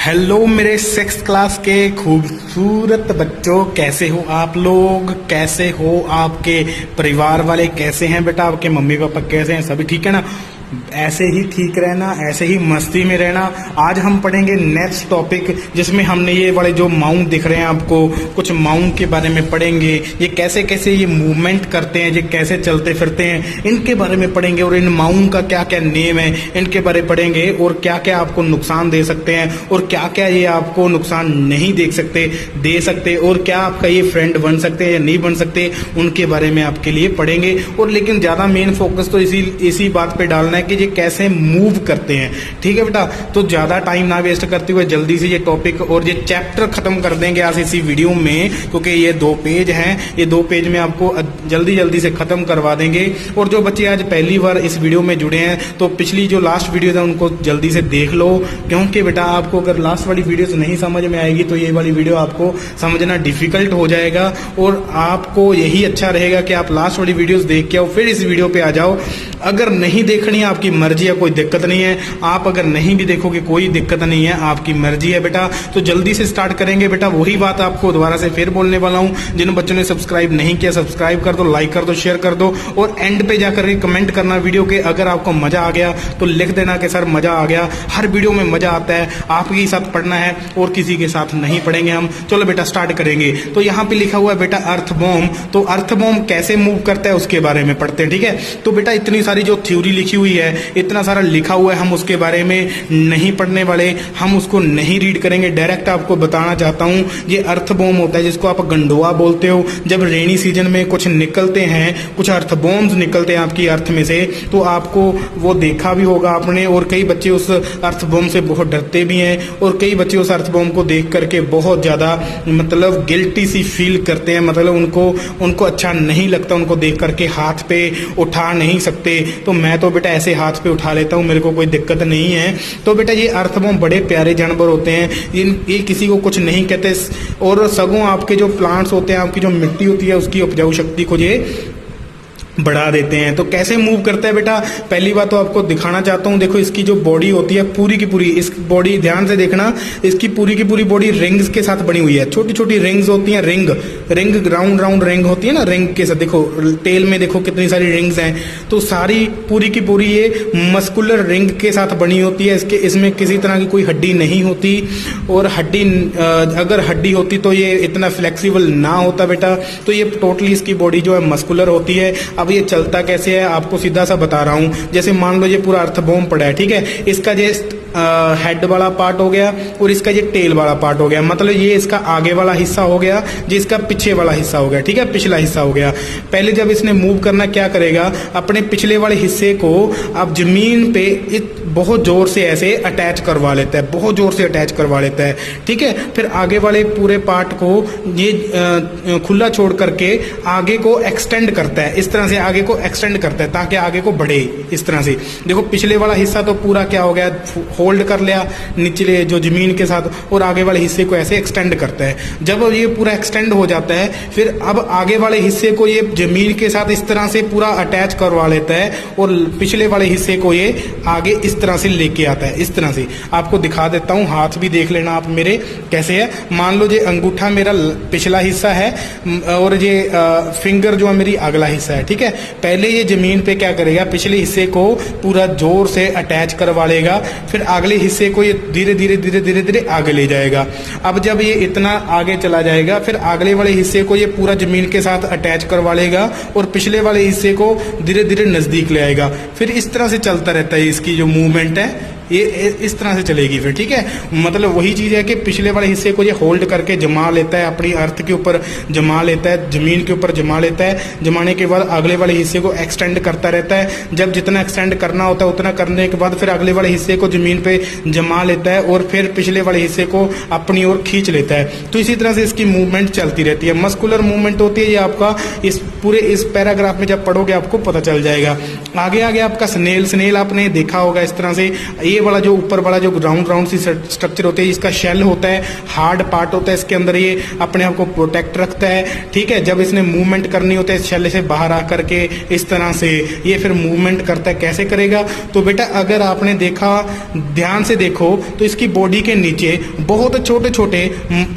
Hello मेरे six class के खूबसूरत बच्चों, कैसे हो आप लोग? कैसे हो आपके परिवार वाले? कैसे हैं बेटा? आपके मम्मी पापा कैसे हैं? सभी ठीक है ना? ऐसे ही ठीक रहना, ऐसे ही मस्ती में रहना। आज हम पढ़ेंगे नेक्स्ट टॉपिक, जिसमें हमने ये वाले जो माउंट दिख रहे हैं आपको, कुछ माउंट के बारे में पढ़ेंगे। ये कैसे कैसे ये मूवमेंट करते हैं, ये कैसे चलते फिरते हैं, इनके बारे में पढ़ेंगे। और इन माउंट का क्या क्या नेम है, इनके बारे में पढ़ेंगे। और क्या क्या आपको नुकसान दे सकते हैं और क्या क्या ये आपको नुकसान नहीं दे सकते, और क्या आपका ये फ्रेंड बन सकते हैं या नहीं बन सकते, उनके बारे में आपके लिए पढ़ेंगे। और लेकिन ज्यादा मेन फोकस तो इसी बात पे डालना है कि ये कैसे मूव करते हैं। ठीक है बेटा, तो ज्यादा टाइम ना वेस्ट करते हुए जल्दी से ये टॉपिक और ये चैप्टर खत्म कर देंगे आज इसी वीडियो में, क्योंकि ये 2 पेज हैं। ये 2 पेज में आपको जल्दी जल्दी से खत्म करवा देंगे। और जो बच्चे आज पहली बार इस वीडियो में जुड़े हैं, तो पिछली जो लास्ट वीडियो था उनको जल्दी से देख लो, क्योंकि बेटा आपको अगर लास्ट वाली वीडियो नहीं समझ में आएगी तो ये वाली वीडियो आपको समझना डिफिकल्ट हो जाएगा। और आपको यही अच्छा रहेगा कि आप लास्ट वाली वीडियोस देख के आओ, फिर इस वीडियो पे आ जाओ। अगर नहीं देखनी है आपकी मर्जी है, कोई दिक्कत नहीं है। आप अगर नहीं भी देखोगे कोई दिक्कत नहीं है, आपकी मर्जी है बेटा। तो जल्दी से स्टार्ट करेंगे बेटा। वही बात आपको दोबारा से फिर बोलने वाला हूं, जिन बच्चों ने सब्सक्राइब नहीं किया सब्सक्राइब कर दो, लाइक कर दो, शेयर कर दो। और एंड पे जाकर के कमेंट करना वीडियो के, अगर आपको मजा आ गया तो लिख देना कि सर मजा आ गया। हर वीडियो में मजा आता है, आपके साथ पढ़ना है और किसी के साथ नहीं पढ़ेंगे हम। चलो बेटा स्टार्ट करेंगे। तो यहाँ पे लिखा हुआ है बेटा अर्थ बॉम्ब। तो अर्थ बॉम्ब कैसे मूव करता है उसके बारे में पढ़ते हैं। ठीक है, तो बेटा इतनी सारी जो थ्योरी लिखी हुई है, इतना सारा लिखा हुआ है, हम उसके बारे में नहीं पढ़ने वाले, हम उसको नहीं रीड करेंगे। डायरेक्ट आपको बताना चाहता हूं, ये अर्थ बॉम्ब होता है जिसको आप गंडोआ बोलते हो। जब रेनी सीजन में कुछ निकलते हैं, कुछ अर्थ बॉम्ब्स निकलते हैं आपकी अर्थ में से, तो आपको वो देखा भी होगा आपने। और कई बच्चे उस अर्थ बॉम्ब से बहुत डरते भी हैं, और कई बच्चे उस अर्थ बॉम्ब को देख करके बहुत ज्यादा मतलब गिल्टी सी फील करते हैं, मतलब उनको अच्छा नहीं लगता, उनको देख करके हाथ पे उठा नहीं सकते। तो मैं तो बेटा ऐसे हाथ पे उठा लेता हूं, मेरे को कोई दिक्कत नहीं है। तो बेटा ये अर्थ बॉम्ब बड़े प्यारे जानवर होते हैं, ये किसी को कुछ नहीं कहते। और सगों आपके जो प्लांट्स होते हैं, आपकी जो मिट्टी होती है, उसकी उपजाऊ शक्ति को ये बढ़ा देते हैं। तो कैसे मूव करता है बेटा, पहली बात तो आपको दिखाना चाहता हूं। देखो इसकी जो बॉडी होती है पूरी की पूरी, इस बॉडी ध्यान से देखना, इसकी पूरी की पूरी बॉडी रिंग्स के साथ बनी हुई है। छोटी छोटी रिंग्स होती हैं, रिंग राउंड रिंग होती है ना, रिंग के साथ। देखो टेल में देखो कितनी सारी रिंग्स हैं। तो सारी पूरी की पूरी ये मस्कुलर रिंग के साथ बनी होती है। इसमें किसी तरह की कोई हड्डी नहीं होती, और हड्डी अगर हड्डी होती तो ये इतना फ्लेक्सिबल ना होता बेटा। तो ये टोटली इसकी बॉडी जो है मस्कुलर होती है। अब ये चलता कैसे है आपको सीधा सा बता रहा हूं। जैसे मान लो ये पूरा अर्थ बॉम्ब पड़ा है, ठीक है, इसका जस्ट हेड वाला पार्ट हो गया और इसका ये टेल वाला पार्ट हो गया। मतलब ये इसका आगे वाला हिस्सा हो गया, जिसका पीछे वाला हिस्सा हो गया, ठीक है, पिछला हिस्सा हो गया। पहले जब इसने मूव करना क्या करेगा, अपने पिछले वाले हिस्से को अब जमीन पे बहुत जोर से ऐसे अटैच करवा लेता है, बहुत जोर से अटैच करवा लेता है, ठीक है। फिर आगे वाले पूरे पार्ट को ये खुला छोड़ करके आगे को एक्सटेंड करता है, इस तरह से आगे को एक्सटेंड करता है ताकि आगे को बढ़े इस तरह से। देखो पिछले वाला हिस्सा तो पूरा क्या हो गया, होल्ड कर लिया निचले जो जमीन के साथ, और आगे वाले हिस्से को ऐसे एक्सटेंड करता है। जब ये पूरा एक्सटेंड हो जाता है, फिर अब आगे वाले हिस्से को ये जमीन के साथ इस तरह से पूरा अटैच करवा लेता है, और पिछले वाले हिस्से को ये आगे इस तरह से लेके आता है। इस तरह से आपको दिखा देता हूं, हाथ भी देख लेना आप मेरे कैसे है। मान लो ये अंगूठा मेरा पिछला हिस्सा है, और ये फिंगर जो है मेरी अगला हिस्सा है, ठीक है। पहले ये जमीन पे क्या करेगा, पिछले हिस्से को पूरा जोर से अटैच करवा लेगा, फिर अगले हिस्से को ये धीरे धीरे आगे ले जाएगा। अब जब ये इतना आगे चला जाएगा, फिर अगले वाले हिस्से को ये पूरा जमीन के साथ अटैच करवा लेगा, और पिछले वाले हिस्से को धीरे धीरे नजदीक ले आएगा। फिर इस तरह से चलता रहता है, इसकी जो मूवमेंट है ये इस तरह से चलेगी फिर, ठीक है। मतलब वही चीज है कि पिछले वाले हिस्से को ये होल्ड करके जमा लेता है, अपनी अर्थ के ऊपर जमा लेता है, जमीन के ऊपर जमा लेता है। जमाने के बाद अगले वाले हिस्से को एक्सटेंड करता रहता है। जब जितना एक्सटेंड करना होता है उतना करने के बाद फिर अगले वाले हिस्से को जमीन पे जमा लेता है, और फिर पिछले वाले हिस्से को अपनी ओर खींच लेता है। तो इसी तरह से इसकी मूवमेंट चलती रहती है, मस्कुलर मूवमेंट होती है। ये आपका इस पूरे इस पैराग्राफ में जब पढ़ोगे आपको पता चल जाएगा। आगे आपका स्नेल आपने देखा होगा इस तरह से। ये वाला जो ऊपर वाला जो राउंड राउंड सी स्ट्रक्चर होते हैं, इसका शेल होता है, हार्ड पार्ट होता है इसके अंदर, ये अपने आप को प्रोटेक्ट रखता है। ठीक है, जब इसने मूवमेंट करनी होता है शेल से बाहर आकर के इस तरह से ये फिर मूवमेंट करता है। कैसे करेगा? तो बेटा अगर आपने देखा, ध्यान से देखो तो इसकी बॉडी के नीचे बहुत छोटे छोटे,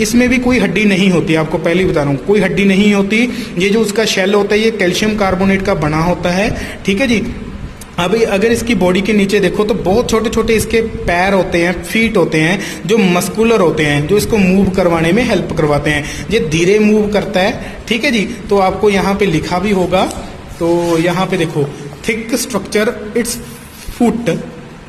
इसमें भी कोई हड्डी नहीं होती, आपको पहले ही बता रहा हूं, कोई हड्डी नहीं होती। ये जो उसका शेल होता है ये कैल्शियम कार्बोनेट का बना होता है। ठीक है जी। अब अगर इसकी बॉडी के नीचे देखो तो बहुत छोटे छोटे इसके पैर होते हैं, फीट होते हैं, जो मस्कुलर होते हैं, जो इसको मूव करवाने में हेल्प करवाते हैं। ये धीरे मूव करता है। ठीक है जी। तो आपको यहाँ पे लिखा भी होगा, तो यहाँ पे देखो, thick structure it's foot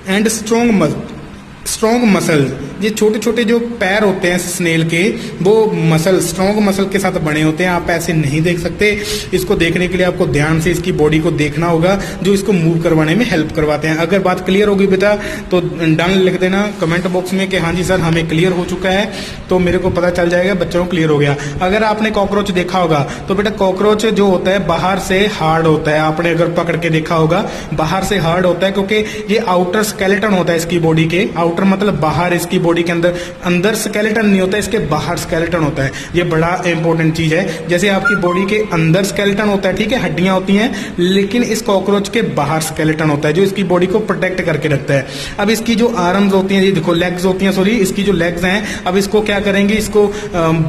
and strong muscle. ये छोटे छोटे जो पैर होते हैं स्नेल के, वो मसल, स्ट्रॉन्ग मसल के साथ बने होते हैं। आप ऐसे नहीं देख सकते, इसको देखने के लिए आपको ध्यान से इसकी बॉडी को देखना होगा, जो इसको मूव करवाने में हेल्प करवाते हैं। अगर बात क्लियर होगी बेटा तो डन लिख देना कमेंट बॉक्स में कि हाँ जी सर हमें क्लियर हो चुका है, तो मेरे को पता चल जाएगा बच्चों को क्लियर हो गया। अगर आपने कॉकरोच देखा होगा तो बेटा कॉकरोच जो होता है बाहर से हार्ड होता है, आपने अगर पकड़ के देखा होगा बाहर से हार्ड होता है, क्योंकि ये आउटर स्केलेटन होता है इसकी बॉडी के, आउटर मतलब बाहर, इसकी बॉडी के अंदर स्केलेटन नहीं होता है, इसके बाहर स्केलेटन होता है। ये बड़ा इंपॉर्टेंट चीज है। जैसे आपकी बॉडी के अंदर स्केलेटन होता है, ठीक है, हड्डियां होती हैं, लेकिन इस कॉकरोच के बाहर स्केलेटन होता है जो इसकी बॉडी को प्रोटेक्ट करके रखता है। अब इसकी जो आर्म्स होती हैं, ये देखो लेग्स होती हैं, सॉरी इसकी जो लेग्स हैं, अब इसको क्या करेंगे, इसको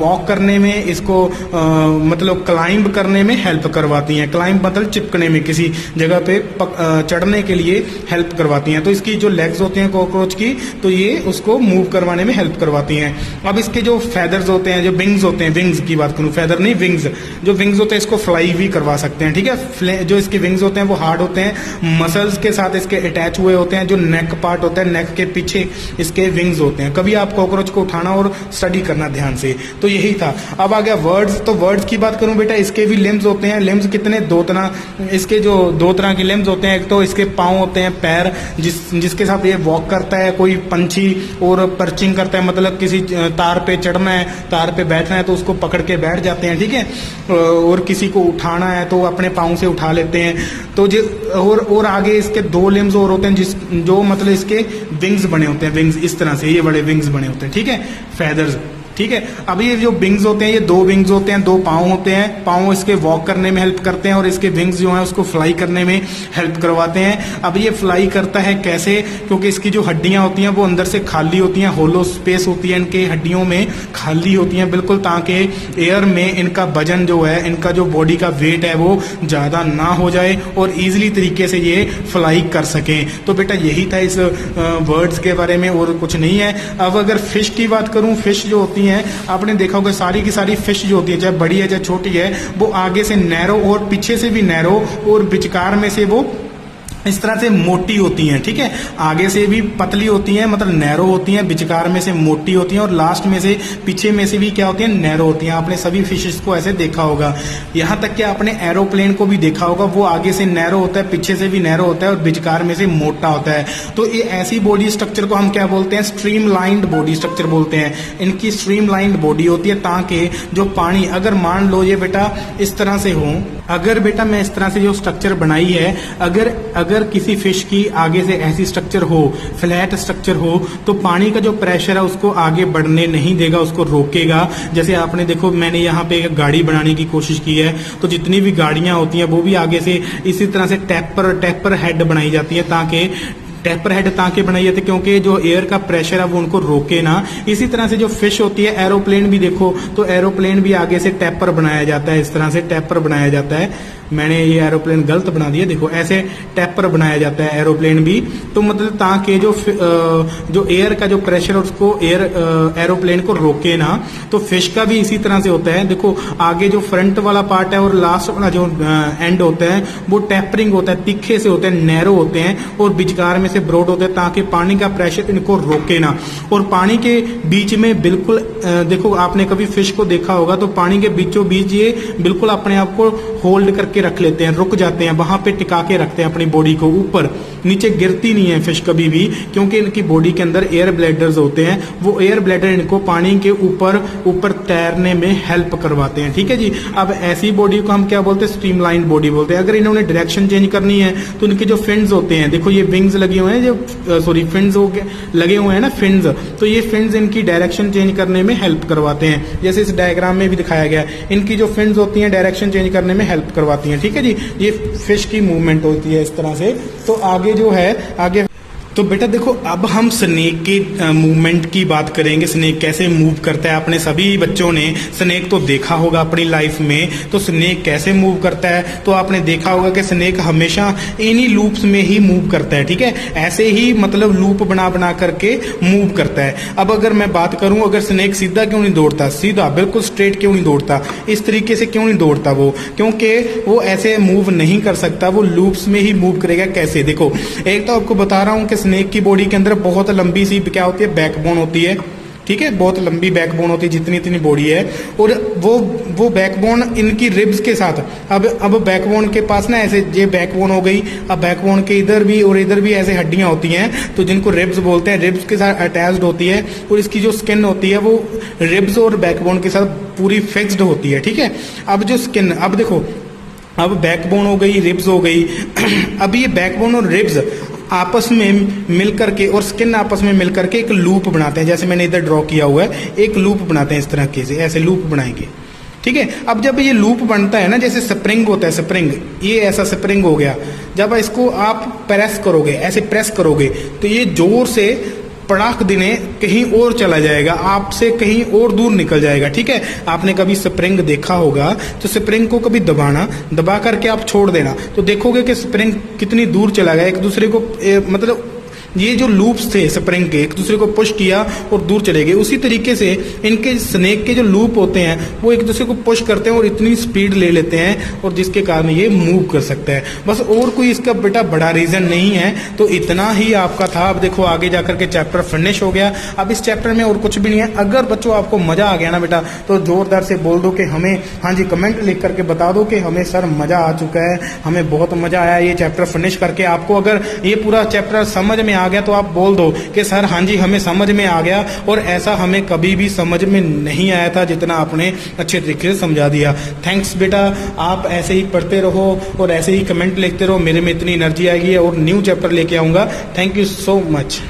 वॉक करने में, इसको मतलब क्लाइंब करने में हेल्प करवाती हैं। क्लाइंब मतलब चिपकने में, किसी जगह पे चढ़ने के लिए हेल्प करवाती हैं। तो इसकी जो लेग्स होती हैं कॉकरोच की, तो ये उसको मूव करवाने में हेल्प करवाती हैं। अब इसके जो फेदर्स होते हैं, जो विंग्स होते हैं, विंग्स की बात करूं, फेदर नहीं विंग्स, जो विंग्स होते हैं इसको फ्लाई भी करवा सकते हैं। ठीक है, जो इसके विंग्स होते हैं वो हार्ड होते हैं, मसल्स के साथ इसके अटैच हुए होते हैं। जो नेक पार्ट होता है, नेक के पीछे इसके विंग्स होते हैं। कभी आप कॉकरोच को उठाना और स्टडी करना ध्यान से। तो यही था। अब आ गया वर्ड्स। तो वर्ड्स की बात करूं बेटा, इसके भी लिम्स होते हैं। लिम्स कितने? दो तरह, इसके जो दो तरह के लिम्स होते हैं, एक तो इसके पांव होते हैं, पैर, जिसके साथ ये वॉक करता है, कोई पंछी और पर्चिंग करता है, मतलब किसी तार पे चढ़ना है, तार पे बैठना है तो उसको पकड़ के बैठ जाते हैं। ठीक है, और किसी को उठाना है तो अपने पाँव से उठा लेते हैं। तो और आगे इसके दो लिम्स और होते हैं जो मतलब इसके विंग्स बने होते हैं, विंग्स इस तरह से, ये बड़े विंग्स बने होते हैं। ठीक है, फेदर्स। ठीक है, अब ये जो विंग्स होते हैं, ये दो विंग्स होते हैं, दो पाँव होते हैं। पाँव इसके वॉक करने में हेल्प करते हैं और इसके विंग्स जो हैं उसको फ्लाई करने में हेल्प करवाते हैं। अब ये फ्लाई करता है कैसे? क्योंकि इसकी जो हड्डियां होती हैं वो अंदर से खाली होती हैं, होलो स्पेस होती है इनके हड्डियों में, खाली होती हैं बिल्कुल, ताकि एयर में इनका वजन जो है, इनका जो बॉडी का वेट है वो ज्यादा ना हो जाए और इजिली तरीके से ये फ्लाई कर सकें। तो बेटा यही था इस वर्ड्स के बारे में, और कुछ नहीं है। अब अगर फिश की बात करूं, फिश जो होती है, आपने देखा होगा सारी की सारी फिश जो होती है, चाहे बड़ी है चाहे छोटी है, वो आगे से नैरो और पीछे से भी नैरो और विचकार में से वो इस तरह से मोटी होती हैं। ठीक है, आगे से भी पतली होती हैं, मतलब नैरो होती हैं, विचकार में से मोटी होती हैं, और लास्ट में से, पीछे में से भी क्या होती हैं, नैरो होती हैं। आपने सभी फिशेस को ऐसे देखा होगा। यहां तक कि आपने एरोप्लेन को भी देखा होगा, वो आगे से नैरो होता है, पीछे से भी नैरो होता है और विचकार में से मोटा होता है। तो ये ऐसी बॉडी स्ट्रक्चर को हम क्या बोलते हैं? स्ट्रीमलाइंड बॉडी स्ट्रक्चर बोलते हैं। इनकी स्ट्रीमलाइंड बॉडी होती है, ताकि जो पानी, अगर मान लो ये बेटा इस तरह से हो, अगर बेटा मैं इस तरह से जो स्ट्रक्चर बनाई है, अगर किसी फिश की आगे से ऐसी स्ट्रक्चर हो, फ्लैट स्ट्रक्चर हो, तो पानी का जो प्रेशर है उसको आगे बढ़ने नहीं देगा, उसको रोकेगा। जैसे आपने देखो, मैंने यहाँ पे एक गाड़ी बनाने की कोशिश की है, तो जितनी भी गाड़ियां होती हैं वो भी आगे से इसी तरह से टैपर हेड बनाई जाती है, ताकि टेपर हेड ताकि बनाई जाती है, क्योंकि जो एयर का प्रेशर है वो उनको रोके ना। इसी तरह से जो फिश होती है, एरोप्लेन भी देखो, तो एरोप्लेन भी आगे से टैपर बनाया जाता है, इस तरह से टैपर बनाया जाता है। मैंने ये एरोप्लेन गलत बना दिया, देखो ऐसे टैपर बनाया जाता है एरोप्लेन भी। तो मतलब ताकि जो एयर का जो प्रेशर है उसको एरोप्लेन को रोके ना। तो फिश का भी इसी तरह से होता है। देखो आगे जो फ्रंट वाला पार्ट है और लास्ट वाला जो एंड होता है वो टैपरिंग होता है, तीखे से होते हैं, नैरो होते हैं और बीचकार में से ब्रॉड होते हैं, ताकि पानी का प्रेशर इनको रोके ना। और पानी के बीच में बिल्कुल देखो, आपने कभी फिश को देखा होगा, तो पानी के बीचों बीच ये बिल्कुल अपने आप को होल्ड करके रख लेते हैं, रुक जाते हैं, वहां पे टिका के रखते हैं अपनी बॉडी को। ऊपर नीचे गिरती नहीं है फिश कभी भी, क्योंकि इनकी बॉडी के अंदर एयर ब्लैडर्स होते हैं। वो एयर ब्लैडर इनको पानी के ऊपर तैरने में हेल्प करवाते हैं। ठीक है जी। अब ऐसी बॉडी को हम क्या बोलते हैं, स्ट्रीमलाइन बॉडी बोलते हैं। अगर इन्होंने डायरेक्शन चेंज करनी है तो इनके जो फिन्स होते हैं, देखो ये विंग्स लगे हुए हैं, जो सॉरी फिन्स हो गए लगे हुए हैं ना, फिन्स, तो ये फिन्स इनकी डायरेक्शन चेंज करने में हेल्प करवाते हैं। जैसे इस डायग्राम में भी दिखाया गया है, इनकी जो फिन्स होती हैं डायरेक्शन चेंज करने में हेल्प करवाती हैं। ठीक है जी। ये फिश की मूवमेंट होती है इस तरह से। तो आगे जो है, आगे तो बेटा देखो, अब हम स्नेक की मूवमेंट की बात करेंगे। स्नेक कैसे मूव करता है। आपने सभी बच्चों ने स्नेक तो देखा होगा अपनी लाइफ में। तो स्नेक कैसे मूव करता है, तो आपने देखा होगा कि स्नेक हमेशा इन्हीं लूप्स में ही मूव करता है। ठीक है, ऐसे ही मतलब लूप बना बना करके मूव करता है। अब अगर मैं बात करूं, अगर स्नेक सीधा क्यों नहीं दौड़ता, सीधा बिल्कुल स्ट्रेट क्यों नहीं दौड़ता, इस तरीके से क्यों नहीं दौड़ता वो, क्योंकि वो ऐसे मूव नहीं कर सकता, वो लूप्स में ही मूव करेगा। कैसे, देखो एक तो आपको बता रहा हूं कि स्नेक की बॉडी के अंदर बहुत लंबी सी क्या होती है, बैकबोन होती है। ठीक है, बहुत लंबी बैकबोन होती है, जितनी इतनी बॉडी है। और वो बैकबोन इनकी रिब्स के साथ, अब बैकबोन के पास ना ऐसे ये बैकबोन हो गई, अब बैकबोन के इधर भी और इधर भी ऐसे हड्डियां होती हैं, तो जिनको रिब्स बोलते हैं, रिब्स के साथ अटैच्ड होती है। और इसकी जो स्किन होती है वो रिब्स और बैकबोन के साथ पूरी फिक्स्ड होती है। ठीक है, अब जो स्किन, अब देखो, अब बैकबोन हो गई, रिब्स हो गई। अब ये बैकबोन और रिब्स आपस में मिलकर के और स्किन आपस में मिलकर के एक लूप बनाते हैं। जैसे मैंने इधर ड्रॉ किया हुआ है, एक लूप बनाते हैं इस तरह के से, ऐसे लूप बनाएंगे। ठीक है, अब जब ये लूप बनता है ना, जैसे स्प्रिंग होता है, स्प्रिंग, ये ऐसा स्प्रिंग हो गया, जब इसको आप प्रेस करोगे, ऐसे प्रेस करोगे, तो ये जोर से पड़ाक देने कहीं और चला जाएगा, आपसे कहीं और दूर निकल जाएगा। ठीक है, आपने कभी स्प्रिंग देखा होगा, तो स्प्रिंग को कभी दबा करके आप छोड़ देना, तो देखोगे कि स्प्रिंग कितनी दूर चला गया, एक दूसरे को मतलब ये जो लूप्स थे स्प्रिंग के, एक दूसरे को पुश किया और दूर चले गए। उसी तरीके से इनके स्नेक के जो लूप होते हैं वो एक दूसरे को पुश करते हैं और इतनी स्पीड ले लेते हैं, और जिसके कारण ये मूव कर सकता है। बस और कोई इसका बेटा बड़ा रीजन नहीं है। तो इतना ही आपका था। अब देखो आगे जाकर के चैप्टर फिनिश हो गया। अब इस चैप्टर में और कुछ भी नहीं है। अगर बच्चों आपको मजा आ गया ना बेटा, तो जोरदार से बोल दो कि हमें, हाँ जी, कमेंट लिख करके बता दो कि हमें सर मजा आ चुका है, हमें बहुत मजा आया ये चैप्टर फिनिश करके। आपको अगर ये पूरा चैप्टर समझ में आ गया तो आप बोल दो कि सर हाँ जी हमें समझ में आ गया, और ऐसा हमें कभी भी समझ में नहीं आया था जितना आपने अच्छे तरीके से समझा दिया। थैंक्स बेटा, आप ऐसे ही पढ़ते रहो और ऐसे ही कमेंट लिखते रहो। मेरे में इतनी एनर्जी आएगी और न्यू चैप्टर लेके आऊंगा। Thank you so much.